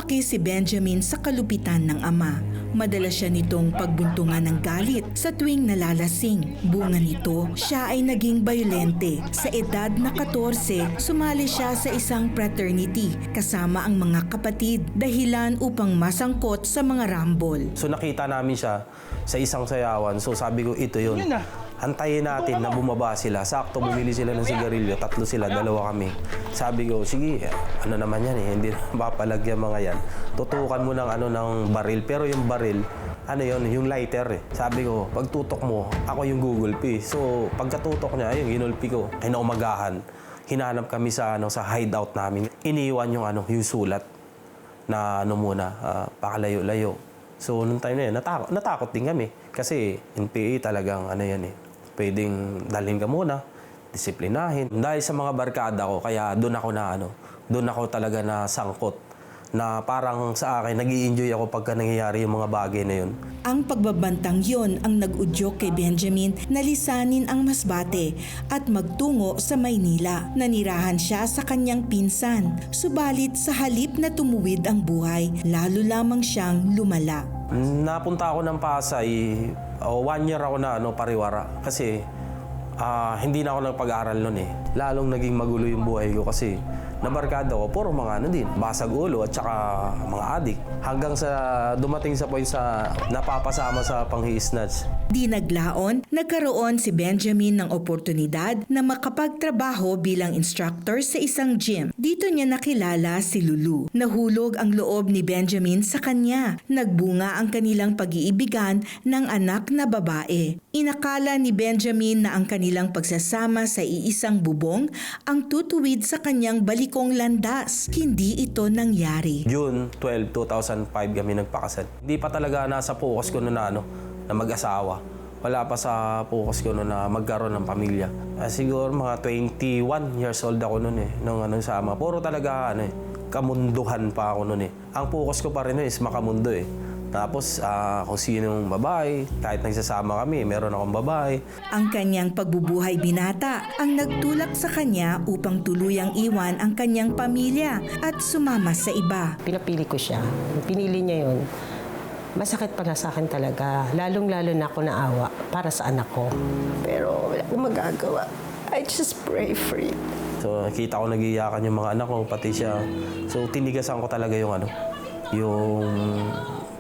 Lumaki si Benjamin sa kalupitan ng ama. Madalas siya nitong pagbuntungan ng galit sa tuwing nalalasing. Bunga nito, siya ay naging bayolente. Sa edad na 14, sumali siya sa isang fraternity kasama ang mga kapatid dahilan upang masangkot sa mga rambol. So nakita namin siya sa isang sayawan. So sabi ko, ito yun. Antayin natin na bumaba sila. Sakto, bumili sila ng sigarilyo. 3 sila, 2 kami. Sabi ko, sige, ano naman yan eh. Hindi na mapalagyan mga yan. Tutukan mo ng baril. Pero yung baril, ano yun, yung lighter eh. Sabi ko, pag tutok mo, ako yung gugulpi. So pagkatutok niya, ayun, ginulpi ko. Ay naumagahan. Hinanap kami sa hideout namin. Iniwan yung sulat na pakalayo-layo. So nung time na yun, natakot din kami. Kasi NPA talagang yan eh. Pwedeng dalhin ka muna, disiplinahin. Dahil sa mga barkada ko, kaya doon ako talaga na sangkot. Na parang sa akin, nag-i-enjoy ako pagka nangyayari yung mga bagay na yun. Ang pagbabantang yon ang nag-udyok kay Benjamin na lisanin ang Masbate at magtungo sa Maynila. Nanirahan siya sa kanyang pinsan. Subalit sa halip na tumuwid ang buhay, lalo lamang siyang lumala. Napunta ako ng Pasay, 1 year ako na pariwara. Kasi hindi na ako nagpag-aral noon eh. Lalong naging magulo yung buhay ko kasi nabarkada ko, puro mga basag ulo at saka mga adik. Hanggang sa dumating sa point sa napapasama sa panghi-snatch. Di naglaon, nagkaroon si Benjamin ng oportunidad na makapagtrabaho bilang instructor sa isang gym. Dito niya nakilala si Lulu. Nahulog ang loob ni Benjamin sa kanya. Nagbunga ang kanilang pag-iibigan ng anak na babae. Inakala ni Benjamin na ang kanilang pagsasama sa iisang bubong ang tutuwid sa kanyang balikong landas. Hindi ito nangyari. June 12, 2005 kami nagpakasal. Hindi pa talaga nasa focus ko na mag-asawa. Wala pa sa focus ko na magkaroon ng pamilya. Siguro mga 21 years old ako noon eh, nung sama. Puro talaga kamunduhan pa ako noon eh. Ang focus ko pa rin is makamundo eh. Tapos kung sinong babae, kahit nagsasama kami, meron akong babae. Ang kanyang pagbubuhay binata ang nagtulak sa kanya upang tuluyang iwan ang kanyang pamilya at sumama sa iba. Pinapili ko siya. Pinili niya yun. Masakit para sa akin talaga. Lalong-lalo na ako naawa para sa anak ko. Pero wala akong magagawa. I just pray for it. So nakita ko nag-iiyakan yung mga anak ko, pati siya. So tinigasan ko talaga yung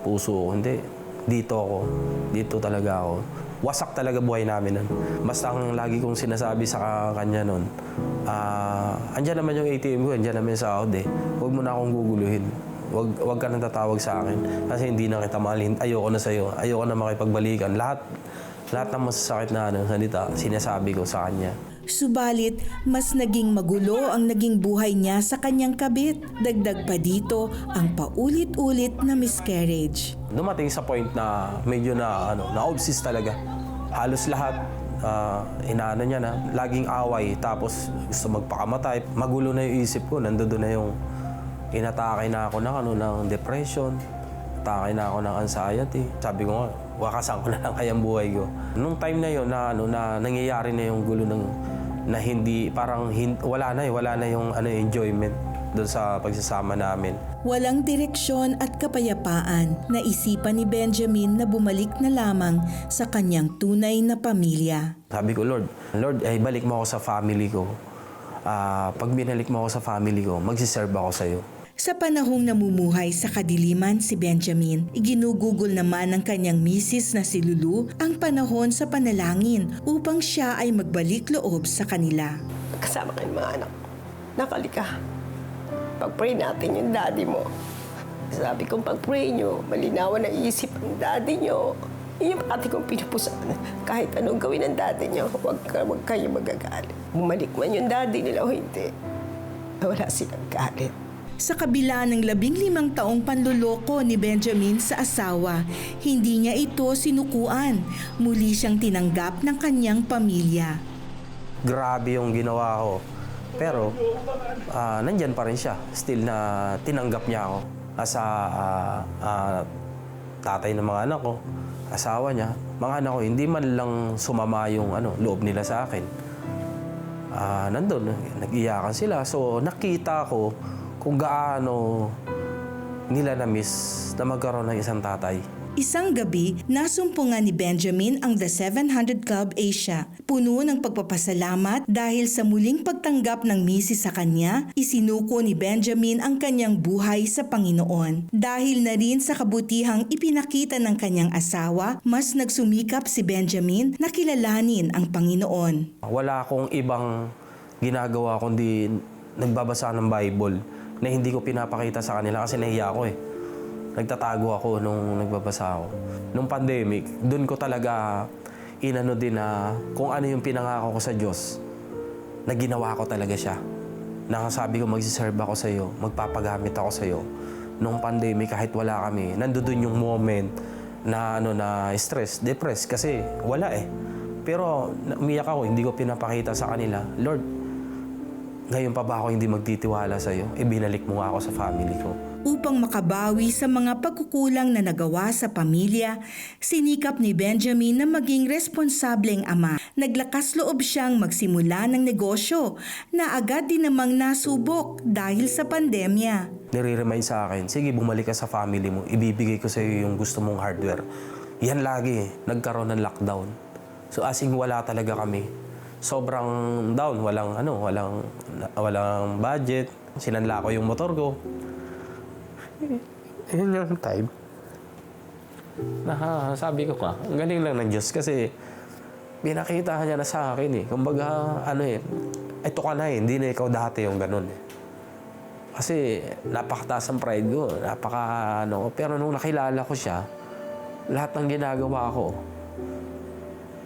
puso ko. Hindi, dito talaga ako. Wasak talaga buhay namin nun. Basta ang lagi kong sinasabi sa kanya nun, andyan naman yung ATM ko, andyan naman sa sahod eh. Huwag mo na akong guguluhin. Huwag ka nang tatawag sa akin kasi hindi na kita mahalin. Ayoko na sa'yo. Ayoko na makipagbalikan. Lahat ng masasakit na salita, sinasabi ko sa kanya. Subalit, mas naging magulo ang naging buhay niya sa kanyang kabit. Dagdag pa dito ang paulit-ulit na miscarriage. Dumating sa point na medyo na-obsess talaga. Halos lahat, inaano niya na, laging away, tapos gusto magpakamatay. Magulo na yung isip ko, nandoon na yung inatake na ako ng depression, atake na ako ng anxiety. Sabi ko nga, wakasan ko na lang kayang buhay ko. Nung time na yun, na nangyayari na yung gulo na hindi, wala na yung enjoyment doon sa pagsasama namin. Walang direksyon at kapayapaan. Naisipan ni Benjamin na bumalik na lamang sa kanyang tunay na pamilya. Sabi ko, Lord, balik mo ako sa family ko. Pag binalik mo ako sa family ko, magsiserve ako sa'yo. Sa panahong namumuhay sa kadiliman si Benjamin, iginugugol naman ng kanyang misis na si Lulu ang panahon sa panalangin upang siya ay magbalik loob sa kanila. Kasama kayo mga anak. Nakalika. Pag-pray natin yung daddy mo. Sabi kong pag-pray nyo, malinawan ang isip ng daddy nyo. Yun yung pati kong pinupusan. Kahit anong gawin ng daddy nyo, huwag kayo magagalit. Bumalik man yung daddy nila o hindi, wala silang galit. Sa kabila ng 15 taong panluloko ni Benjamin sa asawa, hindi niya ito sinukuan. Muli siyang tinanggap ng kanyang pamilya. Grabe yung ginawa ko. Pero nandyan pa rin siya. Still na tinanggap niya ako as tatay ng mga anak ko, asawa niya. Mga anak ko, hindi man lang sumama yung loob nila sa akin. Nandun, nag-iyakan sila. So nakita ko kung gaano nila na-miss na magkaroon ng isang tatay. Isang gabi, nasumpungan ni Benjamin ang The 700 Club Asia. Puno ng pagpapasalamat dahil sa muling pagtanggap ng misis sa kanya, isinuko ni Benjamin ang kanyang buhay sa Panginoon. Dahil na rin sa kabutihang ipinakita ng kanyang asawa, mas nagsumikap si Benjamin na kilalanin ang Panginoon. Wala akong ibang ginagawa kundi nagbabasa ng Bible na hindi ko pinapakita sa kanila kasi nahiya ako eh. Nagtatago ako nung nagbabasa ako. Nung pandemic, doon ko talaga inano din na kung ano yung pinangako ko sa Diyos, na ginawa ko talaga siya. Nakasabi ko, magsiserve ako sa iyo, magpapagamit ako sa iyo. Nung pandemic, kahit wala kami, nandoon yung moment na, na stress, depressed, kasi wala eh. Pero umiyak ako, hindi ko pinapakita sa kanila, Lord, ngayon pa ba ako hindi magtitiwala sa iyo? Binalik mo nga ako sa family ko. Upang makabawi sa mga pagkukulang na nagawa sa pamilya, sinikap ni Benjamin na maging responsableng ama. Naglakas loob siyang magsimula ng negosyo na agad din namang nasubok dahil sa pandemya. Nire-remind sa akin, sige bumalik ka sa family mo, ibibigay ko sa iyo yung gusto mong hardware. Yan lagi, nagkaroon ng lockdown. So as in wala talaga kami. Sobrang down, walang budget. Sinanla ko yung motor ko. Yun yung time. Sabi ko ang galing lang ng Diyos kasi pinakita niya na sa akin eh. Kumbaga, ito ka na eh, hindi na ikaw dati yung ganun eh. Kasi napakataas ang pride ko, pero nung nakilala ko siya, lahat ng ginagawa ko,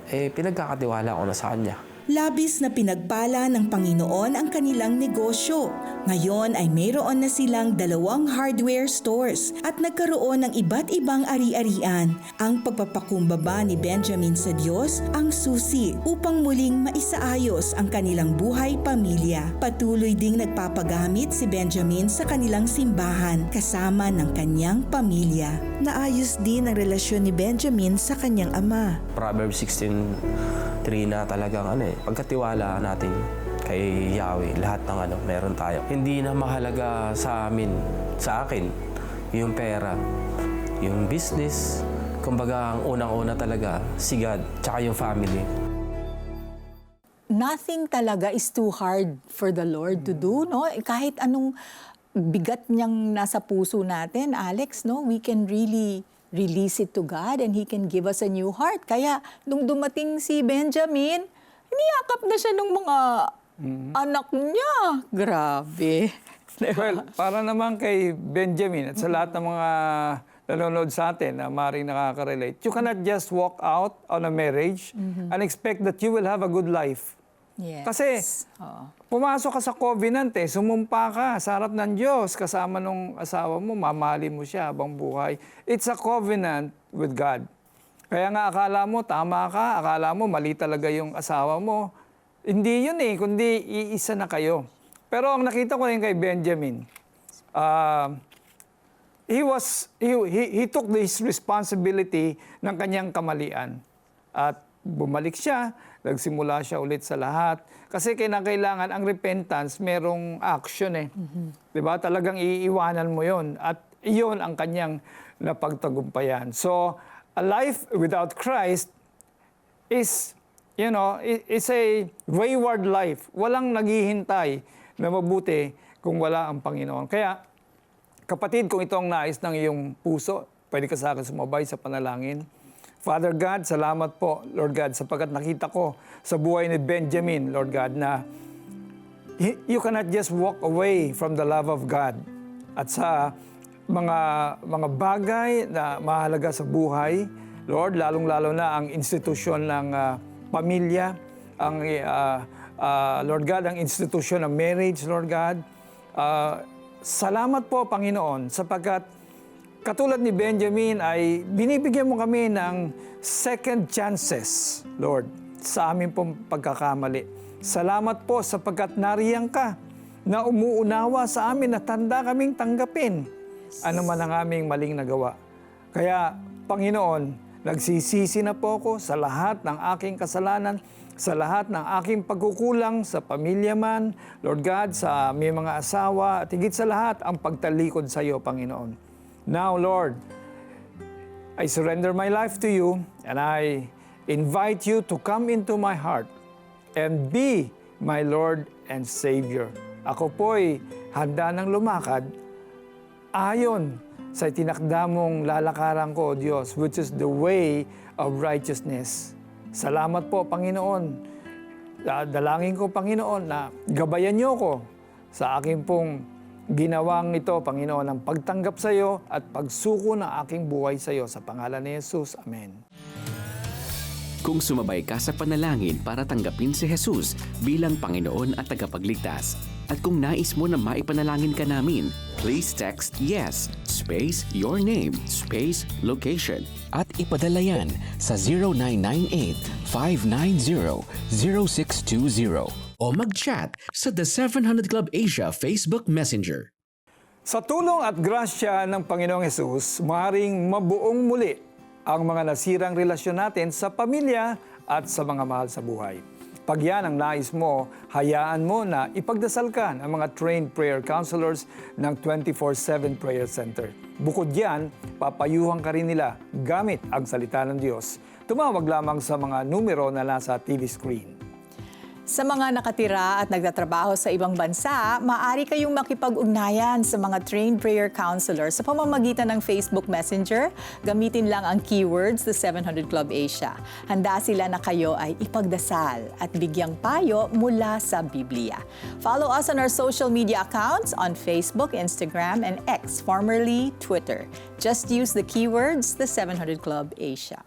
pinagkakatiwala ko na sa kanya. Labis na pinagpala ng Panginoon ang kanilang negosyo. Ngayon ay mayroon na silang 2 hardware stores at nagkaroon ng iba't ibang ari-arian. Ang pagpapakumbaba ni Benjamin sa Diyos ang susi upang muling maisaayos ang kanilang buhay pamilya. Patuloy ding nagpapagamit si Benjamin sa kanilang simbahan kasama ng kanyang pamilya. Naayos din ang relasyon ni Benjamin sa kanyang ama. Proverbs 16:3 na talagang pagkatiwala natin kay Yahweh, lahat ng meron tayo. Hindi na mahalaga sa akin, yung pera, yung business. Kumbaga, ang unang-una talaga, si God, tsaka yung family. Nothing talaga is too hard for the Lord to do, no? Kahit anong bigat niyang nasa puso natin, Alex, no? We can really release it to God and He can give us a new heart. Kaya, nung dumating si Benjamin, niyakap na siya ng mga anak niya. Grabe. Well, para naman kay Benjamin at sa lahat ng mga nanonood sa atin na maaaring nakaka-relate, you cannot just walk out on a marriage and expect that you will have a good life. Yes. Kasi pumasok ka sa covenant sumumpa ka sa harap ng Diyos kasama nung asawa mo, mamahalin mo siya habang buhay. It's a covenant with God. Kaya nga akala mo tama ka, akala mo mali talaga yung asawa mo. Hindi yun kundi iisa na kayo. Pero ang nakita ko rin kay Benjamin, he took this responsibility ng kanyang kamalian. At bumalik siya, nagsimula siya ulit sa lahat. Kasi kailangan ang repentance, merong action Diba? Talagang iiwanan mo yon. At iyon ang kanyang napagtagumpayan. So, a life without Christ is a wayward life. Walang naghihintay na mabuti kung wala ang Panginoon. Kaya, kapatid, kung ito ang nais ng iyong puso, pwede ka sa akin sumabay sa panalangin. Father God, salamat po, Lord God, sapagkat nakita ko sa buhay ni Benjamin, Lord God, na you cannot just walk away from the love of God. At sa mga bagay na mahalaga sa buhay, Lord, lalong-lalo na ang institusyon ng pamilya, ang Lord God, ang institusyon ng marriage, Lord God. Salamat po, Panginoon, sapagkat katulad ni Benjamin ay binibigyan mo kami ng second chances, Lord, sa aming pong pagkakamali. Salamat po sapagkat nariyan ka na umuunawa sa amin na tanda kaming tanggapin ano man ang aming maling nagawa. Kaya, Panginoon, nagsisisi na po ako sa lahat ng aking kasalanan, sa lahat ng aking pagkukulang sa pamilya man, Lord God, sa aming mga asawa, at higit sa lahat ang pagtalikod sa iyo, Panginoon. Now, Lord, I surrender my life to you and I invite you to come into my heart and be my Lord and Savior. Ako po'y handa ng lumakad ayon sa tinakda mong lalakaran ko, Diyos, which is the way of righteousness. Salamat po, Panginoon. Dalangin ko, Panginoon, na gabayan niyo ko sa aking pong ginawang ito, Panginoon, ang pagtanggap sa iyo at pagsuko ng aking buhay sa iyo. Sa pangalan ni Jesus, Amen. Kung sumabay ka sa panalangin para tanggapin si Jesus bilang Panginoon at tagapagligtas, at kung nais mo na maipanalangin ka namin, please text YES, space your name, space location, at ipadala yan sa 0998-590-0620 o mag-chat sa The 700 Club Asia Facebook Messenger. Sa tulong at grasya ng Panginoong Hesus, maaaring mabuong muli ang mga nasirang relasyon natin sa pamilya at sa mga mahal sa buhay. Pag yan ang nais mo, hayaan mo na ipagdasal ka ng mga trained prayer counselors ng 24/7 Prayer Center. Bukod yan, papayuhan ka rin nila gamit ang salita ng Diyos. Tumawag lamang sa mga numero na nasa TV screen. Sa mga nakatira at nagtatrabaho sa ibang bansa, maaari kayong makipag-ugnayan sa mga trained prayer counselor sa pamamagitan ng Facebook Messenger. Gamitin lang ang keywords The 700 Club Asia. Handa sila na kayo ay ipagdasal at bigyang payo mula sa Biblia. Follow us on our social media accounts on Facebook, Instagram, and X, formerly Twitter. Just use the keywords The 700 Club Asia.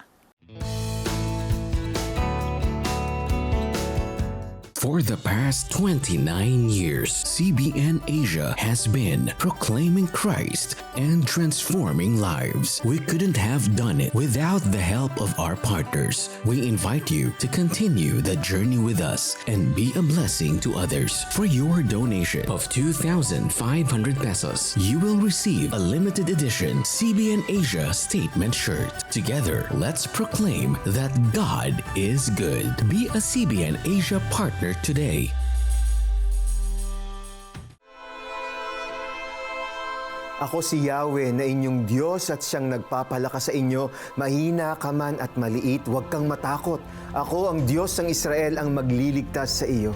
For the past 29 years, CBN Asia has been proclaiming Christ and transforming lives. We couldn't have done it without the help of our partners. We invite you to continue the journey with us and be a blessing to others. For your donation of 2,500 pesos, you will receive a limited edition CBN Asia statement shirt. Together, let's proclaim that God is good. Be a CBN Asia partner today. Ako si Yahweh na inyong Diyos at siyang nagpapalakas sa inyo. Mahina ka man at maliit, huwag kang matakot. Ako ang Diyos ng Israel ang magliligtas sa iyo.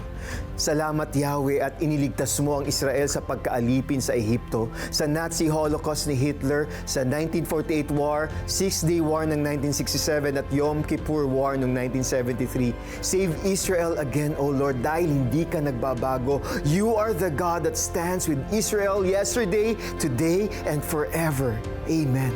Salamat Yahweh at iniligtas mo ang Israel sa pagkaalipin sa Ehipto, sa Nazi Holocaust ni Hitler, sa 1948 War, Six-Day War ng 1967 at Yom Kippur War ng 1973. Save Israel again, O Lord, dahil hindi ka nagbabago. You are the God that stands with Israel yesterday, today, and forever. Amen.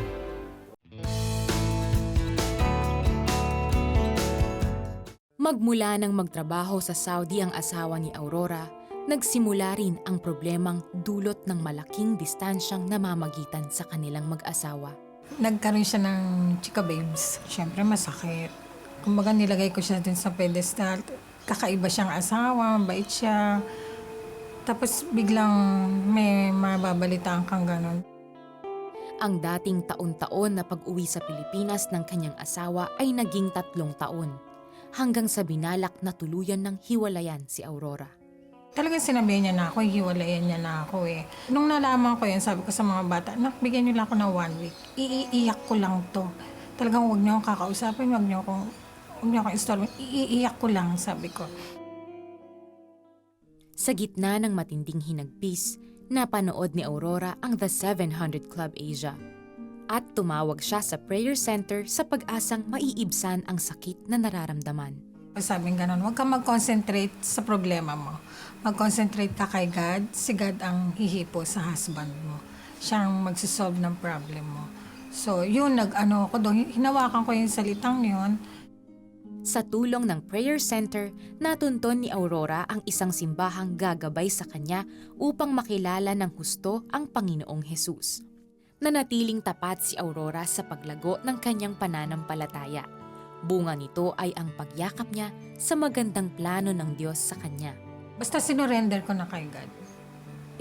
Magmula nang magtrabaho sa Saudi ang asawa ni Aurora, nagsimula rin ang problemang dulot ng malaking distansyang namamagitan sa kanilang mag-asawa. Nagkaroon siya ng chika babes. Siyempre masakit. Kumbaga nilagay ko siya din sa pedestal. Kakaiba siyang asawa, bait siya. Tapos biglang may mababalitaan kang ganon. Ang dating taon-taon na pag-uwi sa Pilipinas ng kanyang asawa ay naging 3 taon. Hanggang sa binalak na tuluyan ng hiwalayan si Aurora. Talagang sinabihan niya na ako, hiwalayan niya na ako eh. Nung nalaman ko yun, sabi ko sa mga bata, anak, bigyan niyo lang ako ng 1 week. Iiiyak ko lang to. Talagang huwag niyo akong kakausapin, huwag niyo akong installment. Iiiyak ko lang, sabi ko. Sa gitna ng matinding hinagpis, napanood ni Aurora ang The 700 Club Asia. At tumawag siya sa prayer center sa pag-asang maiibsan ang sakit na nararamdaman. Sabi nga nun, huwag kang mag-concentrate sa problema mo. Mag-concentrate ka kay God. Si God ang hihipo sa husband mo. Siya ang magsisolve ng problem mo. So, yun, nag-ano ako doon. Hinawakan ko yung salitang yun. Sa tulong ng prayer center, natunton ni Aurora ang isang simbahang gagabay sa kanya upang makilala ng husto ang Panginoong Hesus. Nanatiling tapat si Aurora sa paglago ng kanyang pananampalataya. Bunga nito ay ang pagyakap niya sa magandang plano ng Diyos sa kanya. Basta sinurrender ko na kay God.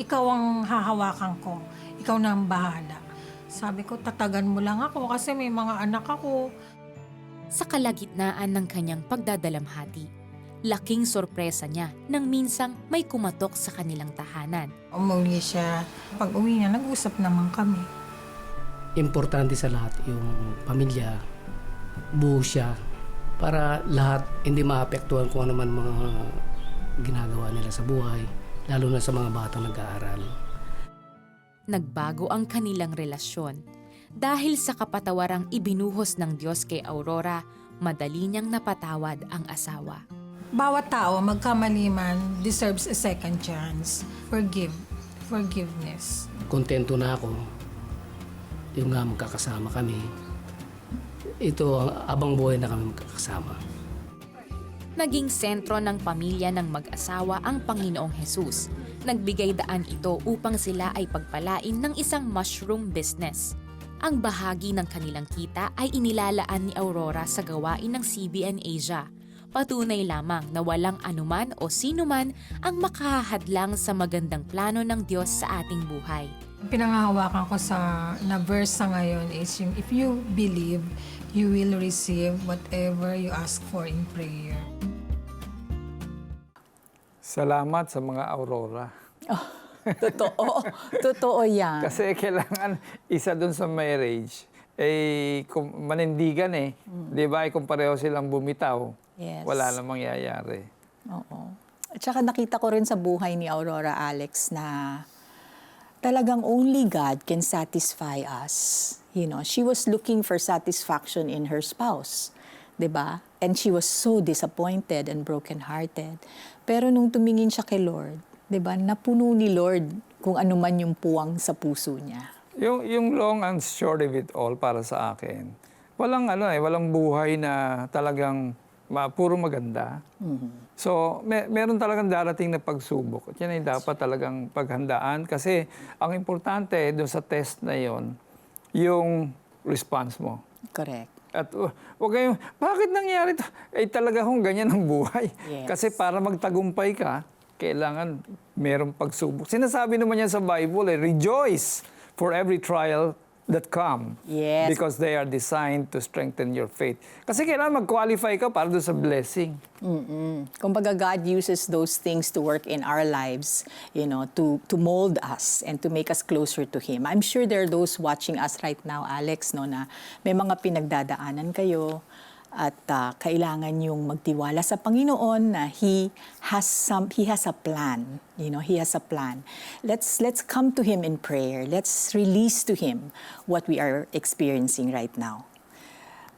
Ikaw ang hahawakan ko. Ikaw na ang bahala. Sabi ko, tatagan mo lang ako kasi may mga anak ako. Sa kalagitnaan ng kanyang pagdadalamhati, laking sorpresa niya nang minsang may kumatok sa kanilang tahanan. Umuwi siya. Pag uwi niya, nag-usap naman kami. importante sa lahat yung pamilya, buo siya, para lahat hindi maapektuhan kung ano man mga ginagawa nila sa buhay, lalo na sa mga batang nag-aaral. Nagbago ang kanilang relasyon. Dahil sa kapatawarang ibinuhos ng Diyos kay Aurora, madali niyang napatawad ang asawa. Bawat tao, magkamali man, deserves a second chance. Forgiveness. Kontento na ako. Yung nga magkakasama kami. Ito, abang buhay na kami magkakasama. Naging sentro ng pamilya ng mag-asawa ang Panginoong Hesus. Nagbigay daan ito upang sila ay pagpalain ng isang mushroom business. Ang bahagi ng kanilang kita ay inilalaan ni Aurora sa gawain ng CBN Asia. Patunay lamang na walang anuman o sinuman ang makahadlang sa magandang plano ng Diyos sa ating buhay. Pinangahawakan ko na verse sa ngayon is yung, if you believe, you will receive whatever you ask for in prayer. Salamat sa mga Aurora. Totoo. Totoo yan. Kasi kailangan isa dun sa marriage, manindigan Di ba? Kung pareho silang bumitaw, Yes. wala namang mangyayari. Oo. At saka nakita ko rin sa buhay ni Aurora, Alex, na talagang only God can satisfy us. You know, she was looking for satisfaction in her spouse, 'di ba? And she was so disappointed and brokenhearted. Pero nung tumingin siya kay Lord, 'di ba? Napuno ni Lord kung ano man yung puwang sa puso niya. Yung long and short of it all para sa akin, walang buhay na talagang puro maganda. So, meron talagang darating na pagsubok. At yan ay dapat talagang paghandaan kasi ang importante doon sa test na yon, yung response mo. Correct. At wag kayong, bakit nangyari ito? Talaga hong ganyan ang buhay. Yes. Kasi para magtagumpay ka, kailangan merong pagsubok. Sinasabi naman yan sa Bible, rejoice for every trial that come. Yes. Because they are designed to strengthen your faith. Kasi kailangan mag-qualify ka para doon sa blessing. Kumbaga, God uses those things to work in our lives, you know, to mold us and to make us closer to Him. I'm sure there are those watching us right now, Alex, no, na may mga pinagdadaanan kayo at kailangan yung magtiwala sa Panginoon na He has a plan. You know, He has a plan. Let's come to Him in prayer. Let's release to Him what we are experiencing right now.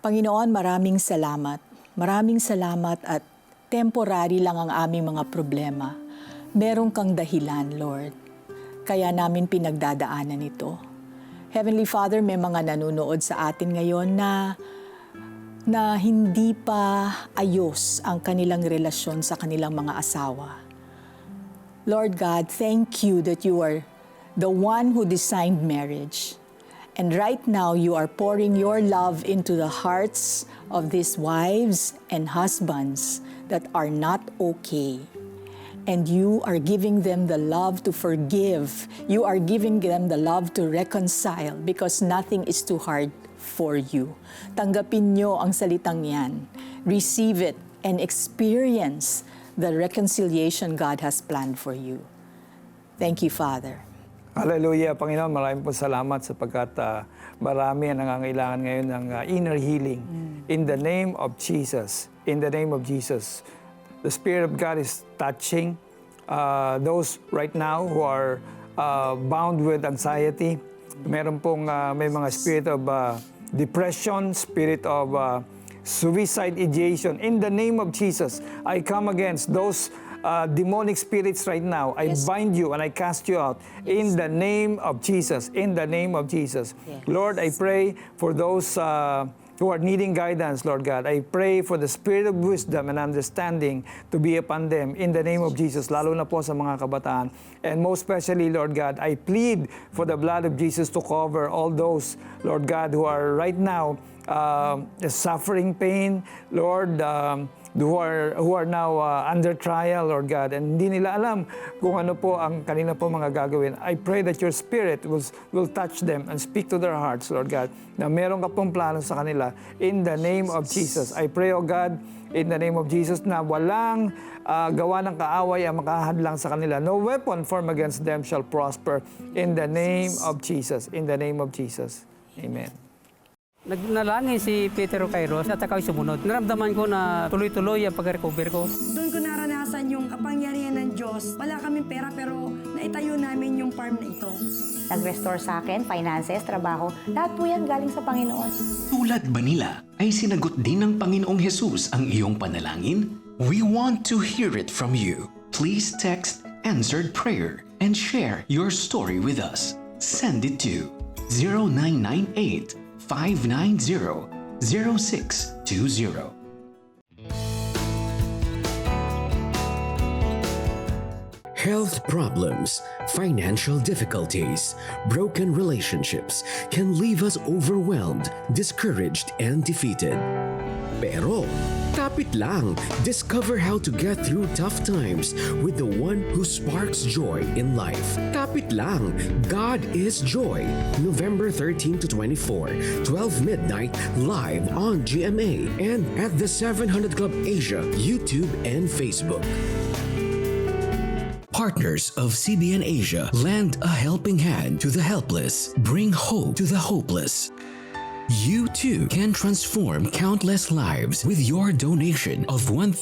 Panginoon, maraming salamat. Maraming salamat at temporary lang ang aming mga problema. Meron kang dahilan, Lord. Kaya namin pinagdadaanan ito. Heavenly Father, may mga nanonood sa atin ngayon na hindi pa ayos ang kanilang relasyon sa kanilang mga asawa. Lord God, thank you that you are the one who designed marriage. And right now, you are pouring your love into the hearts of these wives and husbands that are not okay. And you are giving them the love to forgive. You are giving them the love to reconcile because nothing is too hard for you. Tanggapin nyo ang salitang yan. Receive it and experience the reconciliation God has planned for you. Thank you, Father. Hallelujah. Panginoon, maraming po salamat sapagkat marami ang nangangailangan ngayon ng inner healing. In the name of Jesus. In the name of Jesus. The Spirit of God is touching those right now who are bound with anxiety. Meron pong may mga spirit of depression, spirit of suicide ideation. In the name of Jesus, I come against those demonic spirits right now. I bind you and I cast you out. In the name of Jesus. In the name of Jesus. Lord, I pray for those who are needing guidance, Lord God. I pray for the spirit of wisdom and understanding to be upon them in the name of Jesus, lalo na po sa mga kabataan. And most especially, Lord God, I plead for the blood of Jesus to cover all those, Lord God, who are right now suffering pain, Lord, who are now under trial, Lord God, and hindi nila alam kung ano po ang kanila po mga gagawin. I pray that your Spirit will touch them and speak to their hearts, Lord God, na meron ka pong plano sa kanila. In the name of Jesus, I pray, O God, in the name of Jesus, na walang gawa ng kaaway ang makahadlang sa kanila. No weapon formed against them shall prosper. In the name of Jesus. In the name of Jesus. Amen. Nagnalangin si Peter Kairos at ako'y sumunod. Naramdaman ko na tuloy-tuloy ang pag-recover ko. Doon ko naranasan yung kapangyarihan ng Diyos. Wala kaming pera pero naitayo namin yung farm na ito. Nag-restore sa akin, finances, trabaho, lahat po yan galing sa Panginoon. Tulad ba nila ay sinagot din ng Panginoong Jesus ang iyong panalangin? We want to hear it from you. Please text answered prayer and share your story with us. Send it to 0998 590-0620. Health problems, financial difficulties, broken relationships can leave us overwhelmed, discouraged, and defeated. Pero, kapit lang, discover how to get through tough times with the one who sparks joy in life. Kapit lang, God is Joy. November 13 to 24, 12 midnight, live on GMA and at the 700 Club Asia, YouTube and Facebook. Partners of CBN Asia, lend a helping hand to the helpless, bring hope to the hopeless. You too can transform countless lives with your donation of 1,000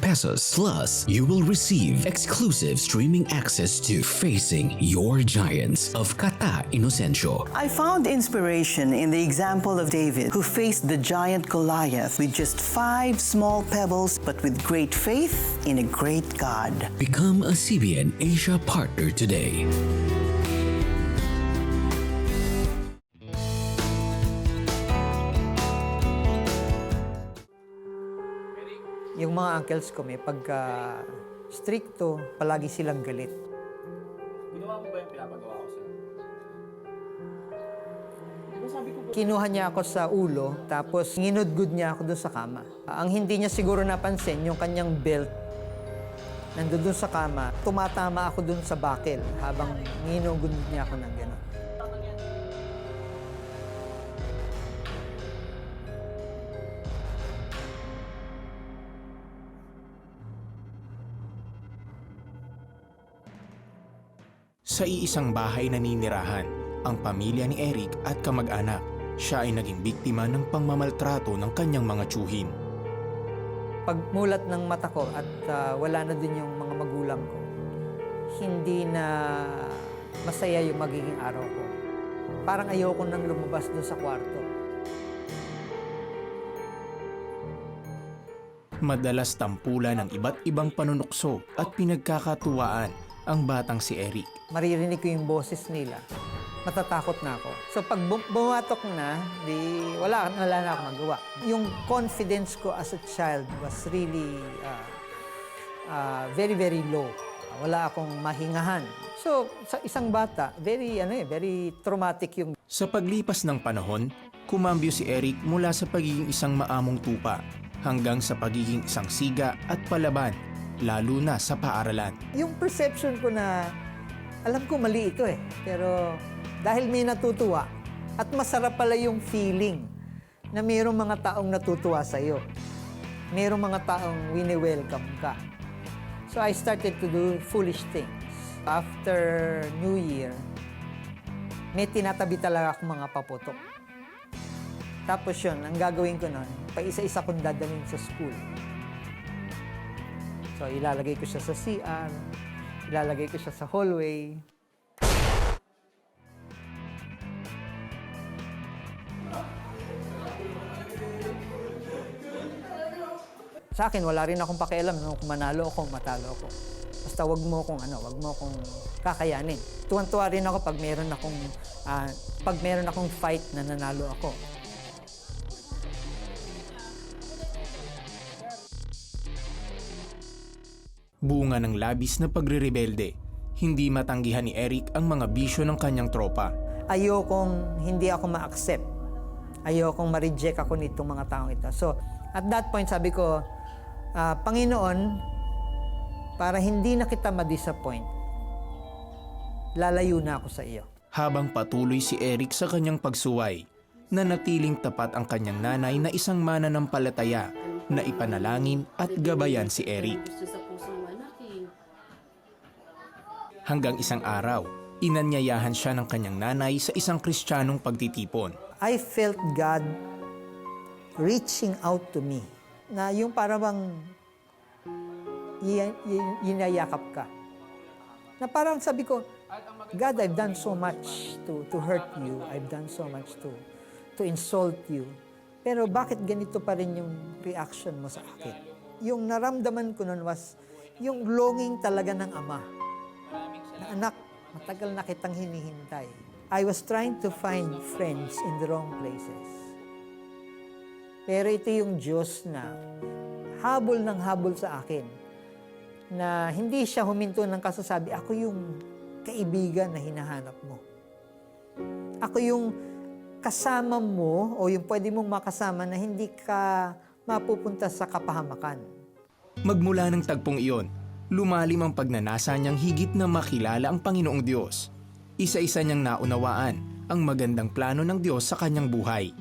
pesos. Plus, you will receive exclusive streaming access to Facing Your Giants of Kata Inocencio. I found inspiration in the example of David, who faced the giant Goliath with just 5 small pebbles, but with great faith in a great God. Become a CBN Asia partner today. Yung mga uncles ko may pagka stricto, palagi silang galit. Ginawa mo ba yung pinapagawa ko sa'yo? Kinuha niya ako sa ulo, tapos nginudgud niya ako doon sa kama. Ang hindi niya siguro napansin, yung kanyang belt, nandun doon sa kama, tumatama ako doon sa bakel habang nginugud niya ako ng gano'n. Sa iisang bahay naninirahan, ang pamilya ni Eric at kamag-anak. Siya ay naging biktima ng pangmamaltrato ng kanyang mga tiyuhin. Pagmulat ng mata ko at wala na din yung mga magulang ko, hindi na masaya yung magiging araw ko. Parang ayoko nang lumabas doon sa kwarto. Madalas tampulan ng iba't ibang panunukso at pinagkakatuwaan ang batang si Eric. Maririnig ko yung boses nila. Matatakot na ako. So pag bumatok na, wala na ako magawa. Yung confidence ko as a child was really very, very low. Wala akong mahingahan. So sa isang bata, very traumatic yung... Sa paglipas ng panahon, kumambyo si Eric mula sa pagiging isang maamong tupa hanggang sa pagiging isang siga at palaban, lalo na sa paaralan. Yung perception ko na, alam ko mali ito pero dahil may natutuwa at masarap pala yung feeling na mayroong mga taong natutuwa sa'yo. Mayroong mga taong wini-welcome ka. So I started to do foolish things. After New Year, may tinatabi talaga akong mga paputok. Tapos yun, ang gagawin ko nun, pa-isa-isa kong dadalhin sa school. So ilalagay ko siya sa CR, ilalagay ko siya sa hallway. Sa akin, wala rin akong pakialam kung manalo ako, matalo ako. Basta wag mo akong kakayanin. Tuwan-tuwa rin ako pag meron akong fight na nanalo ako. Bunga ng labis na pagre-rebelde, hindi matanggihan ni Eric ang mga bisyo ng kanyang tropa. Ayokong hindi ako ma-accept. Ayokong ma-reject ako nitong mga taong ito. So, at that point, sabi ko, Panginoon, para hindi na kita ma-disappoint, lalayo na ako sa iyo. Habang patuloy si Eric sa kanyang pagsuway, nanatiling tapat ang kanyang nanay na isang mananampalataya na ipanalangin at gabayan si Eric. Hanggang isang araw, inanyayahan siya ng kanyang nanay sa isang Kristiyanong pagtitipon. I felt God reaching out to me. Na yung parang yinayakap ka. Na parang sabi ko, God, I've done so much to hurt you. I've done so much to insult you. Pero bakit ganito pa rin yung reaction mo sa akin? Yung naramdaman ko nun was yung longing talaga ng ama. Na anak, matagal na kitang hinihintay. I was trying to find friends in the wrong places. Pero ito yung Diyos na habol ng habol sa akin. Na hindi siya huminto ng kasasabi, ako yung kaibigan na hinahanap mo. Ako yung kasama mo o yung pwede mong makasama na hindi ka mapupunta sa kapahamakan. Magmula ng tagpong iyon, lumalim ang pagnanasa niyang higit na makilala ang Panginoong Diyos. Isa-isa niyang naunawaan ang magandang plano ng Diyos sa kanyang buhay.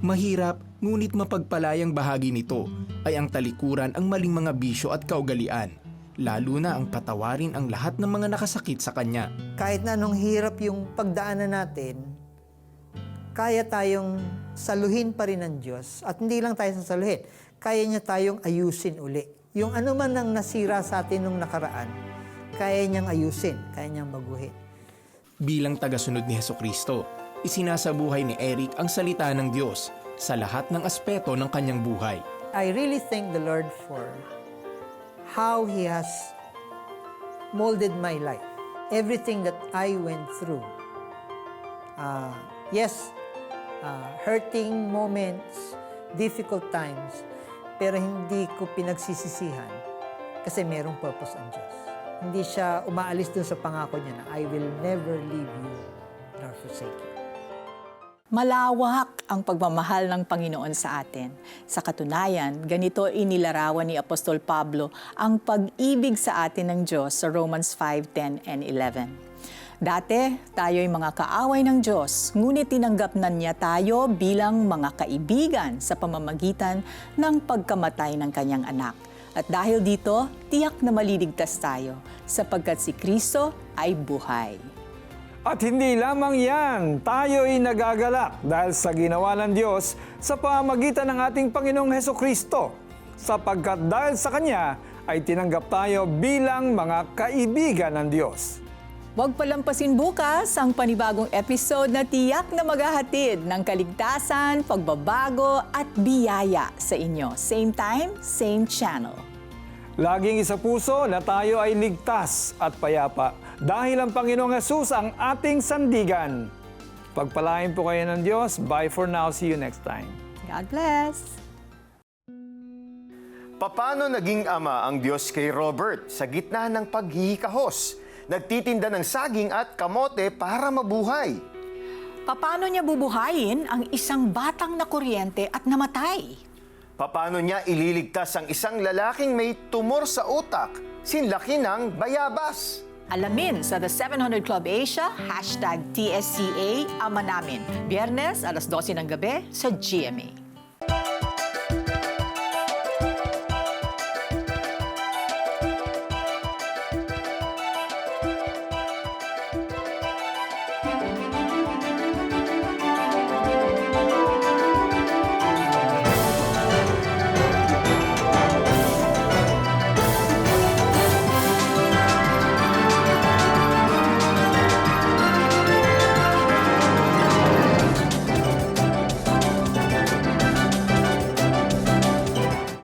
Mahirap ngunit mapagpalayang bahagi nito ay ang talikuran ang maling mga bisyo at kaugalian, lalo na ang patawarin ang lahat ng mga nakasakit sa kanya. Kahit na anong hirap yung pagdaanan natin, kaya tayong saluhin pa rin ng Diyos. At hindi lang tayo sasaluhin, kaya niya tayong ayusin uli. Yung ano man ang nasira sa atin nung nakaraan, kaya niyang ayusin, kaya niyang baguhin. Bilang tagasunod ni Hesukristo, isinasabuhay ni Eric ang salita ng Diyos sa lahat ng aspeto ng kanyang buhay. I really thank the Lord for how He has molded my life. Everything that I went through. Hurting moments, difficult times, pero hindi ko pinagsisisihan kasi merong purpose ang Diyos. Hindi siya umaalis dun sa pangako niya na I will never leave you nor forsake you. Malawak ang pagmamahal ng Panginoon sa atin. Sa katunayan, ganito inilarawan ni Apostol Pablo ang pag-ibig sa atin ng Diyos sa Romans 5:10 and 11. Dati, tayo'y mga kaaway ng Diyos, ngunit tinanggap na niya tayo bilang mga kaibigan sa pamamagitan ng pagkamatay ng kanyang anak. At dahil dito, tiyak na maliligtas tayo, sapagkat si Kristo ay buhay. At hindi lamang yan, tayo'y nagagalak dahil sa ginawa ng Diyos sa pamamagitan ng ating Panginoong Hesukristo, sapagkat dahil sa Kanya ay tinanggap tayo bilang mga kaibigan ng Diyos. Huwag palampasin bukas ang panibagong episode na tiyak na maghahatid ng kaligtasan, pagbabago at biyaya sa inyo. Same time, same channel. Laging isa puso na tayo ay ligtas at payapa dahil ang Panginoong Hesus ang ating sandigan. Pagpalain po kayo ng Diyos. Bye for now. See you next time. God bless! Paano naging ama ang Diyos kay Robert sa gitna ng paghihikahos? Nagtitinda ng saging at kamote para mabuhay. Paano niya bubuhayin ang isang batang na kuryente at namatay? Paano niya ililigtas ang isang lalaking may tumor sa utak, sinlaki ng bayabas? Alamin sa The 700 Club Asia, #TSCA Ama Namin. Biyernes, 12:00 ng gabi sa GMA.